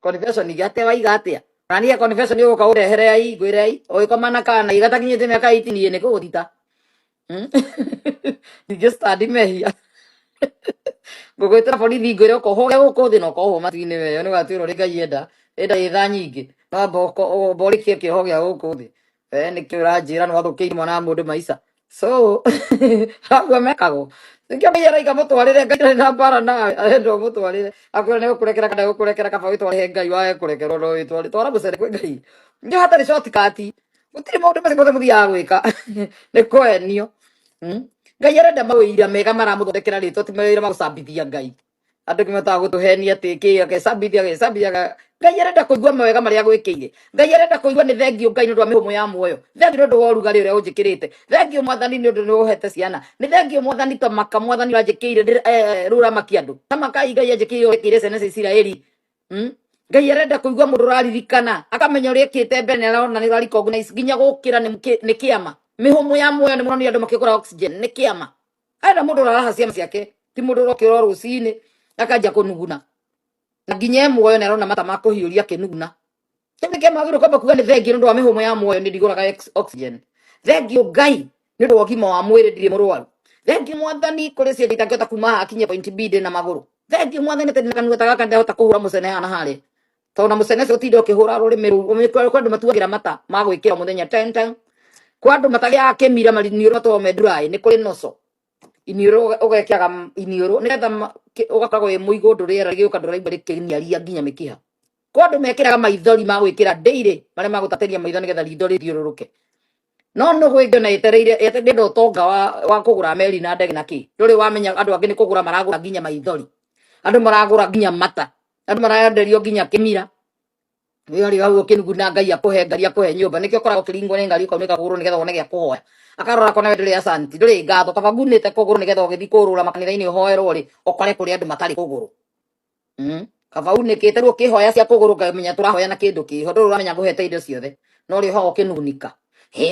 confession igate waigatia rania confession yo ka urehere ai gwirei oikomana kana igatakinyite miaka 18 ni kuthita ni just study mehia gugwitira borithi ngwire ukohoge gukuthi no koho matuini weyo ni watwiro ringai enda itha nyingi no boko borikie kiho gia gukuthi ni kiuranjira no athukiire mwana mundu maisa so hago mekago nikio meyera iga mutwarire ngai na bara na endo mutwarire akwira ni gukurekera kada gukurekera kaba witware ngai wae kurekera ro witware twara mucere kwi ngai ndio hata ni shortcut gutiri maundu macio mothe muthia gwika ni kwenio ngai arenda mawira mega maramuthondekera ritwa ti mawira magusambithia ngai andu kimata gutuhenia ati ki agesambithia ngai arenda kuigua mawega maria gwikire ngai arenda kuigua ni thengio ngai ndu wa mihumo ya muoyo thengio ndu wa urugari uria unjikirite thengio mwathani ndu ni uhete ciana ni thengio mwathani to maka mwathani wanjikire rura makiandu tamaka ngai anjikire ukire cene cia Isiraeli ngai arenda kuigua mundu raririkana akamenya uria ekite mbere na ni recognize nginya gukira ni kiama mihumo ya muoyo ni muno ni andu makigura oxygen ni kiama ara mundu raha ciama ciake ti mundu rokiro rucini akanja kunuguna na nginya muoyo ni arona mata makuhiuria kinuguna tendeke magiru kwamba kuga ni thengio ndu wa mihumo ya muoyo ni ndiguraga oxygen thengio ngai ni ndu wa gima wa mwiri ndiri murwaru thengio mwathani kuri cia nditangota kuma akinye point B na maguru thengio mwathani tena kanua taka ndahota kuhura mucene hana hali tona mucene cio tindo kihura rurimi ru umikwa kwandu matuagira mata magwikira muthenya 10 kwandu matagia akemira maliniuro to me dry ni kuri noso iniuro ugekiaga iniuro nigetha ugakoragwo wi muigo nduriera giuka nduraigua rikiniaria nginya mikiha kwandu mekiraga maithori magwikira daily maria magutateria maitho nigetha ritho rithiururuke no gwithio na etereire ndo tonga wa kugura meri na ndege na ki nduri wamenya andu angi ni kugura maragura nginya maithori andu maragura nginya mata andu maraenderio nginya kimira Yari hau kinuguna ngai akuhe ngari akuhe nyumba nikio koragwo kiringwo ni ngari ukauneka kuguru nigetha wone gia kuhoya akarora kona we nduri asanti nduri ngatho kaba gunite kuguru nigetha ugithi kurura makanitha-ini uhoerwo ri ukore kuri andu matari kuguru kaba unikite ru kihoya cia kuguru ngamenya turahoya na kindu kiho nduri uramenya nguhete indo ciothe no ri ho kinugunika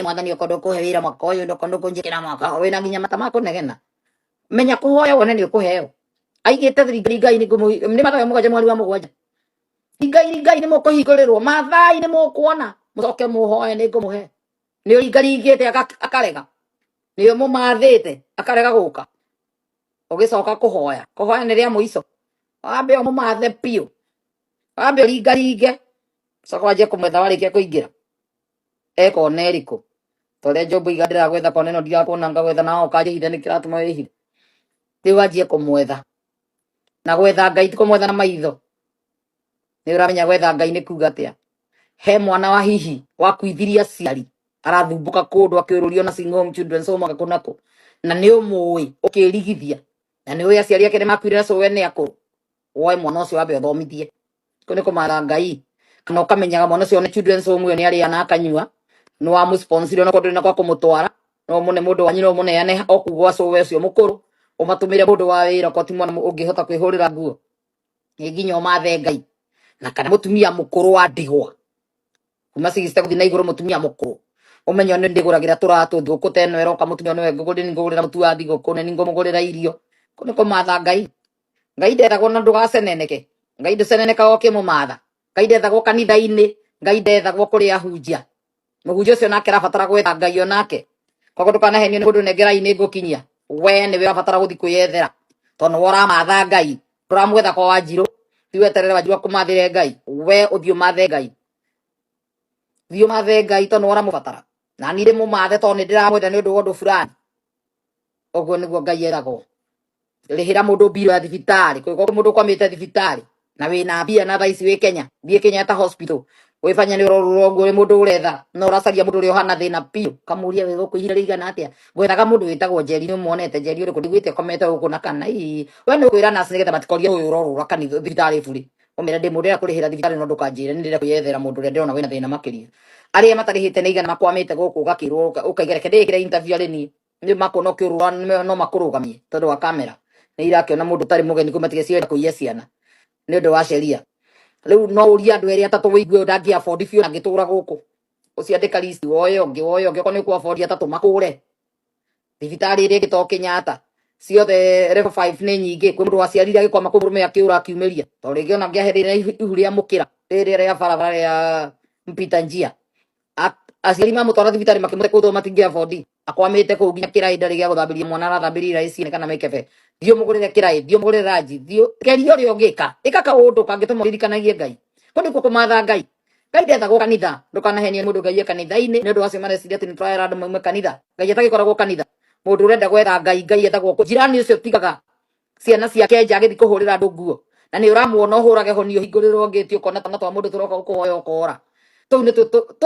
mwathani ukondo kuhe wira mwaka uyu ndokondo kunjikira mwaka wina nginya mata makunegena menya kuhoya wone ni ukuheo aigite thirikari ngai ni matawe mugaje mwari wa mugwanja ngai ni mukuhingurirwo mathai ni mukuona mucoke muhoe ni ngumuhe ni uringaringite akarega ni mumathite akarega guka ugicoka kuhoya ni ria muico wambe mumathe piu wambe uringaringe coka wanjie kumwetha warikia kuingira ekona eriku tore jobu igadira gwetha kone no ndiakona ngawetha nao kajihire ni kiratuma wihire riu wanjie kumwetha na gwetha ngai ti kumwetha na maitho ni uramenya gwetha ngai ni kuga atia he mwana wa hihi wa kuithiria ciari arathumbuka kundu akiururio na single children so maka kunako na ni umui ukirigithia na ni uya aciari ake ni makwire so we ni akuru woe mwana ucio wambe uthomithie kuni kumara ngai kana ukamenyaga mwana ucio ni children so mwe ni ari ana akanyua no wa mu sponsor no kodri na kwa kumutwara no mune mundu wanyu no mune ane okugwa so we ucio mukuru umatumire mundu wa wira ko ti mwana ungihota kwihurira nguo nginya umathe ngai na kana mutumia mukuru wa ndigwa kuma sigiste kuthi na iguru mutumia mukuru umenyo ni ndiguragira turatu thuku teno ero kamutumia no nguguri ngugurira mutu wa thigo kone ngumugurira irio kone ko matha ngai ndethago na ndugaceneneke ngai nduceneneka oke mumatha ngai ndethagwo kanitha-ini ngai ndethagwo kuri ahunjia muhunjia ucio nake arabatara gwetha ngai onake koguo ndukanahenio ni mundu nengerai ni ngukinyia we ni we arabatara guthi kwiyethera tondu wora matha ngai turamwetha kwa Wanjiru tiweterere Wanjiru akumathire ngai we uthio mathe ngai thio mathe ngai tondu wora mubatara na nire mumathe tondu ni ndiramwetha ni undu wa undu fulani oguo niguo ngai eragwo rihira mundu bill ya thibitari ko mundu kwamite thibitari na wina mbia na thaici wi Kenya thie Kenyatta hospital wifanya ni rorongo ri mundu uretha no uracaria mundu ri ohana thina piu kamuria we gukuhira rigana atia gwethaga mundu witagwo Njeri ni muonete Njeri uri kudigwite komete guku na kana we ni kwira na singetha matikoria uyu urorura kanitha thibitari buri umira ndi mundu ya kurihira thibitari no ndukanjire ndire kuyethera mundu ri ndirona wina thina makiria aria matarihite na igana makwamite guku gakirwo ukaigereke ndikira interview ari ni makono kirwa no makurugamie tondu wa kamera ni irakiona mundu tari mugeni kumatige cio kuiya ciana ni undu wa sheria riu no uria andu eri atatu wigue ndangi afford fio angitura guku uciandika list woyo ngi kone ku afford atatu makure thibitari iri gito Kenyatta ciothe level 5 ni nyingi kwi mundu waciarire agikwama kurume akiura akiumeria to ringi ona ngiaherire ihu ria mukira rĩrĩa ya barabara ya mpita njia aciari mamũtwara thibitarĩ makĩmũte kũu tondũ matingĩabondi akwamĩte kũu nginya kĩraĩ ndarĩ gĩa gũthambĩria mwana arathambĩria iraĩ kana mekebe thiĩ mũgũrĩre kĩraĩ thiĩ mũgũrĩre ranji thiĩ keria ũrĩa ũngĩka ĩka kaũndũ kangĩtũma ũririkanagie Ngai kũu nĩkuo kũmatha Ngai Ngai ndethagwo kanitha ndũkanahenie mũndũ Ngai kanitha-inĩ nĩ ũndũ wacio mareciria atĩ nĩtũrahera andũ maume kanitha Ngai atagĩkoragwo kanitha mũndũ ũrenda gwetha Ngai etagwo njirani ũcio tigaga ciana ciake nja agĩthiĩ kũhũrĩra andũ nguo na nĩ ũramuona ũhũrage honio hingũrĩrwo ngĩti ũkona twana twa mũndũ tũroka gũkũhoya ũkora tũu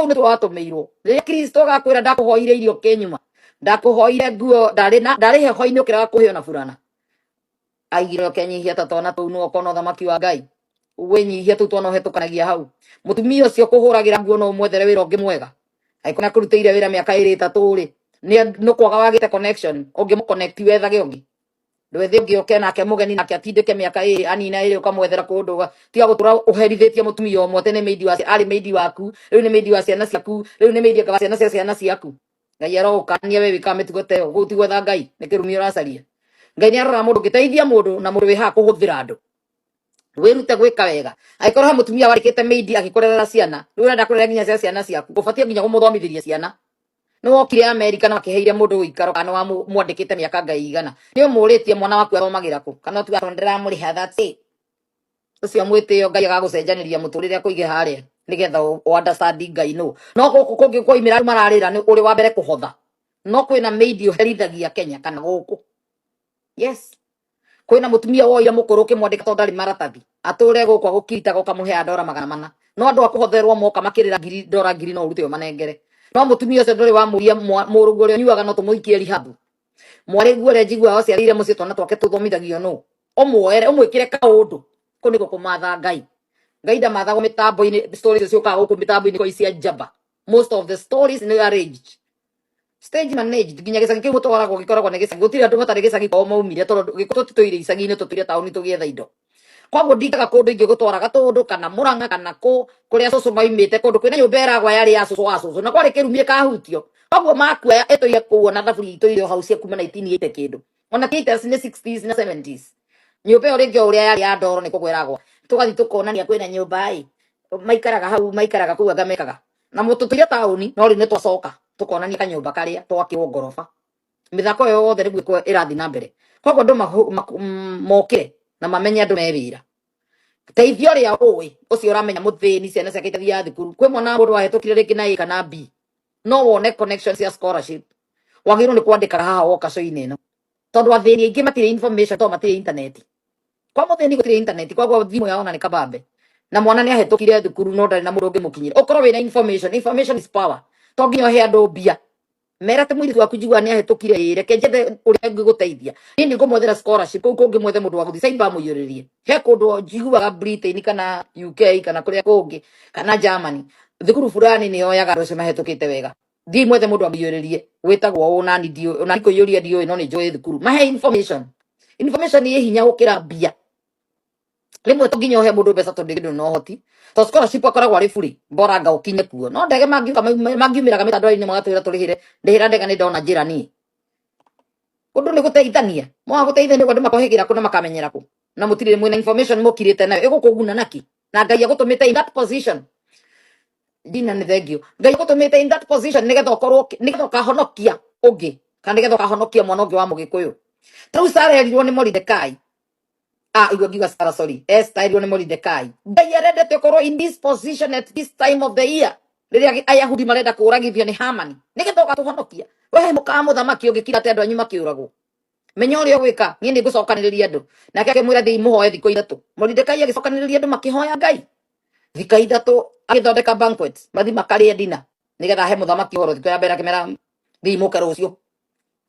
nĩ twatũmĩirwo rĩrĩa Kristo agakwĩra ndakũhoire irio kĩnyuma ndakũhoire nguo ndarĩ heho-inĩ ũkĩraga kũheo na burana aigire ũkenyihia ta twana tũu nĩ ũkona ũthamaki wa Ngai wĩnyihia tũu twana ũhetũkanagia hau mũtumia ũcio kũhũragĩra nguo no ũmwethere wĩra ũngĩ mwega aikona kũrutĩire wĩra mĩaka 2-3 rĩ nĩ kwaga wagĩte connection ũngĩmũconnect wethage ũngĩ ndwethe ũngĩ ũke nake mũgeni nake atindĩke mĩaka 2 anina 2 ũkamwethera kũndũ tiga gũtũra ũherithĩtie mũtumia ũmwe tene maidi wa arĩ maidi waku rĩu nĩ maidi wa ciana ciaku rĩu nĩ maidi wa ciana cia ciana ciaku Ngai arogũkania we wĩka mĩtugo ta ĩyo gũti gwetha Ngai nĩ kĩrumi ũracaria Ngai nĩ arora mũndũ ũngĩteithia mũndũ na mũndũ wĩ haha kũhũthĩra andũ wĩrute gwĩka wega angĩkorwo ha mũtumia warĩkĩte maidi agĩkũrera ciana rĩu ũrenda kũrera nginya ciana ciaku ũbatiĩ nginya gũmũthomithĩria ciana nĩ wokire Amerika na makĩheire mũndũ ũikaro kana wamwandĩkĩte mĩaka Ngai igana nĩ ũmũrĩtie mwana waku athomagĩra kũ kana tu ndĩramũrĩha that's it ũcio mwĩtĩo Ngai agagũcenjanĩria mũtũrĩre kũige harĩa nĩgetha understand Ngai no gũkũ kũngĩ koimĩra mararĩra nĩ ũrĩ wa mbere kũhotha no kwĩna maidi ũherithagia Kenya kana gũkũ yes kwĩna mũtumia woire mũkũrũ ũkĩmwandĩka tondũ ndarĩ maratathi atũre gũkũ agũkiritaga ũkamũhe $400 magana no andũ akũhotherwo moka makĩrĩra $1,000 no ũrute manengere no mũtumia ũcio ndũrĩ wamũria mũrũguo ũrĩa nyuaga no tũmũikie rihabu mwarĩguo ũrĩa njiguaga ũciarĩire mũciĩ twana twake tũthomithagio no ũmwoere ũmwĩkĩre kaũndũ kũu nĩkuo kũmatha Ngai Ngai ndamathagwo mĩtambo-inĩ stories icio ciũkaga gũkũ mĩtambo-inĩ kwa cia njamba most of the stories nĩ arranged stage managed nginya gĩcagi kĩu mũtwaragwo gĩkoragwo nĩ gĩcagi gũtirĩ andũ matarĩ gĩcagi kwao maumire tondũ tũtitũire icagi-inĩ tũtũire taũni tũgĩetha indo koguo ndingaga kũndũ ingĩ gũtwaraga tũndũ kana Mũrang'a kana kũrĩa cũcũ maimĩte kũndũ kwĩna nyũmba ĩragwa yarĩ ya cũcũ wa cũcũ na kwarĩ kĩrumi ĩkahutio koguo makuoya ĩtũire kũu na thaburi itũire hau cia kuma 1980 kĩndũ ona 80s nĩ 60s na 70s nyũmba ĩyo rĩngĩ ũrĩa yarĩ ya ndoro nĩ kũgwa ĩragwa tũgathiĩ tũkonania kwĩna nyũmba maikaraga hau maikaraga kũu anga mekaga na mũtũtũire taũni no rĩu nĩ twacoka tũkonania kanyũmba karĩa twakĩrwo ngoroba mĩthako ĩyo yothe rĩu ĩrathiĩ na mbere koguo andũ mokĩre na mamenye andũ me wĩra teithio ũrĩa ũĩ ũcio ũramenya mũthĩni ciana ciake itathiaga thukuru kwĩ mwana mũndũ wahĩtũkire rĩngĩ na A kana B no wone connection cia scholarship wagĩrĩirwo nĩ kwandĩka haha woka show-inĩ ĩno tondũ athĩni aingĩ matirĩ information tondũ matirĩ internet kwa mũthĩni gũtirĩ internet koguo thimũ yao nĩ kabambe na mwana nĩ ahĩtũkire thukuru no ndarĩ na mũndũ ũngĩmũkinyĩra ũkorwo wĩna information is power to nginya ũhe andũ mbia mera te mũirĩtu waku njigua nĩ ahĩtũkire reke njethe ũrĩa ngĩgũteithia niĩ ngũmwethera scholarship kũu kũngĩ mwethe mũndũ wa gũthiĩ cyber mũiyũrĩrie he kũndũ njiguaga Britain kana UK kana kũrĩa kũngĩ kana Germany thukuru fulani nĩ yoyaga andũ acio mahĩtũkĩte wega thiĩ mwethe mũndũ amũiyũrĩrie wĩtagwo ũna kũiyũria ndiũĩ no nĩ njũĩ thukuru mahe information nĩ hinya gũkĩra mbia rĩmwe to nginya ũhe mũndũ mbeca tondũ kĩndũ no hoti to scholarship akoragwo arĩ buri bora anga ũkinye kuo no ndege mangiumĩraga mĩtandao-inĩ magatwĩra tũrĩhĩre ndĩhĩra ndege nĩ ndona njĩra niĩ ũndũ nĩ gũteithania mwaga gũteithania andũ makohĩgĩra kũ na makamenyera kũ na mũtirĩ mwĩna information mũkirĩte nayo ĩgũkũguna naki na Ngai agũtũmĩte in that position dina nĩ thengio Ngai agũtũmĩte in that position nĩgetha ũkahonokia ũngĩ kana nĩgetha ũkahonokia mwana ũngĩ wa mũgĩkũyũ rĩu Sarah erirwo nĩ Mordecai igua ngiuga Sarah sorry Esther erirwo nĩ Mordecai Ngai arendete ũkorwo in this position at this time of the year rĩrĩa Ayahudi marenda kũragithio nĩ Hamani nĩgetha ũgatũhonokia wehe mũkawa mũthamaki ũngĩkira atĩ andũ anyu makĩũragwo menya ũrĩa ũgwĩka niĩ nĩ ngũcokanĩrĩria andũ nake akĩmwĩra thiĩ mũhoe thikũ 3 Mordecai agĩcokanĩrĩria andũ makĩhoya Ngai thikũ 3 agĩthondeka banquet mathi makarĩe dina nĩgetha he mũthamaki ũhoro thikũ ya mbere akĩmera thiĩ mũke rũciũ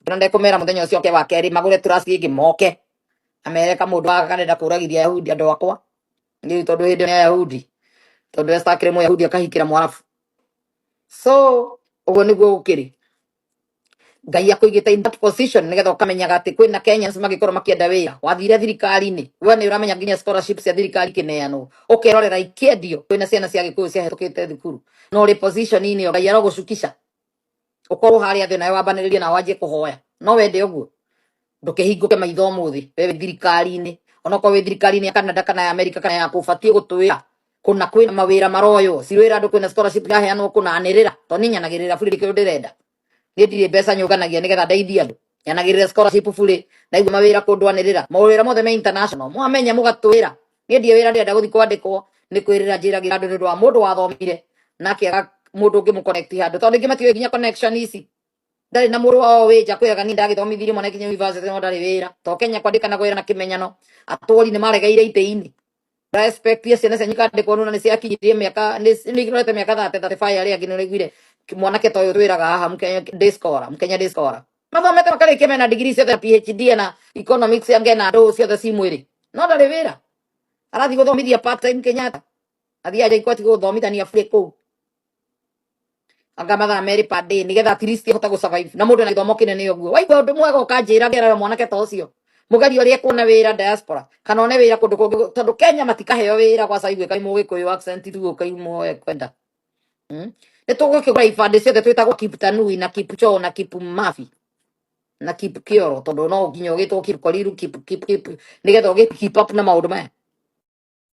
na ndekũmera mũthenya ũcio wa kerĩ magũre turasi ĩngĩ moke amereka mũndũ akarenda kũragithia Ayahudi andũ akwa nĩ tondũ hĩndĩ nĩ Ayahudi tondũ Esther akĩrĩ Mũyahudi akahikĩra Mwarabu so ũguo nĩguo gũkĩrĩ Ngai akũigĩte in that position nĩgetha ũkamenyaga atĩ kwĩna Kenyans magĩkorwo makĩenda wĩra wathire thirikari-inĩ we nĩ ũramenya nginya scholarship cia thirikari kĩneanwo ũkerorera ikĩendio kwĩna ciana cia Gĩkũyũ ciahĩtũkĩte thukuru no rĩ position-inĩ ĩyo Ngai arogũcukisha ũkorwo harĩa thĩ nawe wambanĩrĩrie na wanjie kũhoya no wende ũguo ndũkĩhingũke maitho ũmũthĩ we wĩ thirikari-inĩ onokorwo wĩ thirikari-inĩ ya Canada kana ya America kana ya kũbatiĩ gũtwĩra kuna kwina mawira maroyo sirwira andu kwina scholarship ya heano kuna anirira to ninyanagirira bure rikio ndirenda ndire mbeca nyuganagia nigetha ndeithia andu nyanagirira scholarship bure ndaigua mawira kundu anirira mawira mothe me international mwamenya mugatwira ndie wira ndirenda guthi kwandikwo ni kwirira njiragira andu ndu wa mundu wathomire nake mundu ngimuconnect handu tondu ngimatiwe ginya connection ici ndari na muru wao wija kwiraga ni ndagithomithirie mwana kinya university no ndari wira to Kenya kwandika na kwira na kimenyano atwari ni maregeire iteini respect ya ciana cenyu kandikwo nuna ni ciakinyirie miaka ni kirorete miaka 35 aria ngine niguire mwanake toyo twiraga haha mkenya discover mathomete makarikia mena degree ciothe PhD na economics yange na ndo ciothe ci mwiri no ndari wira arathi guthomithia part time Kenyatta athia aja ikwati guthomithania free kuu anga mathaa meri per day nigetha at least hota gu survive na mundu na githomo kinene uguo waigua undu mwega ukanjira ngera mwanake ta ucio mugari uria kuna wira diaspora kana one wira kundu kungi tondu Kenya matikaheo wira kwa saigwe kai mugikuyu accent tu kai mu kwenda ni tugukigura ibande ciothe twitagwo keep tanui na keep cho na keep mafi na keep kioro tondu no nginya ugitwo keep koriru keep nigetha keep up na maundu maya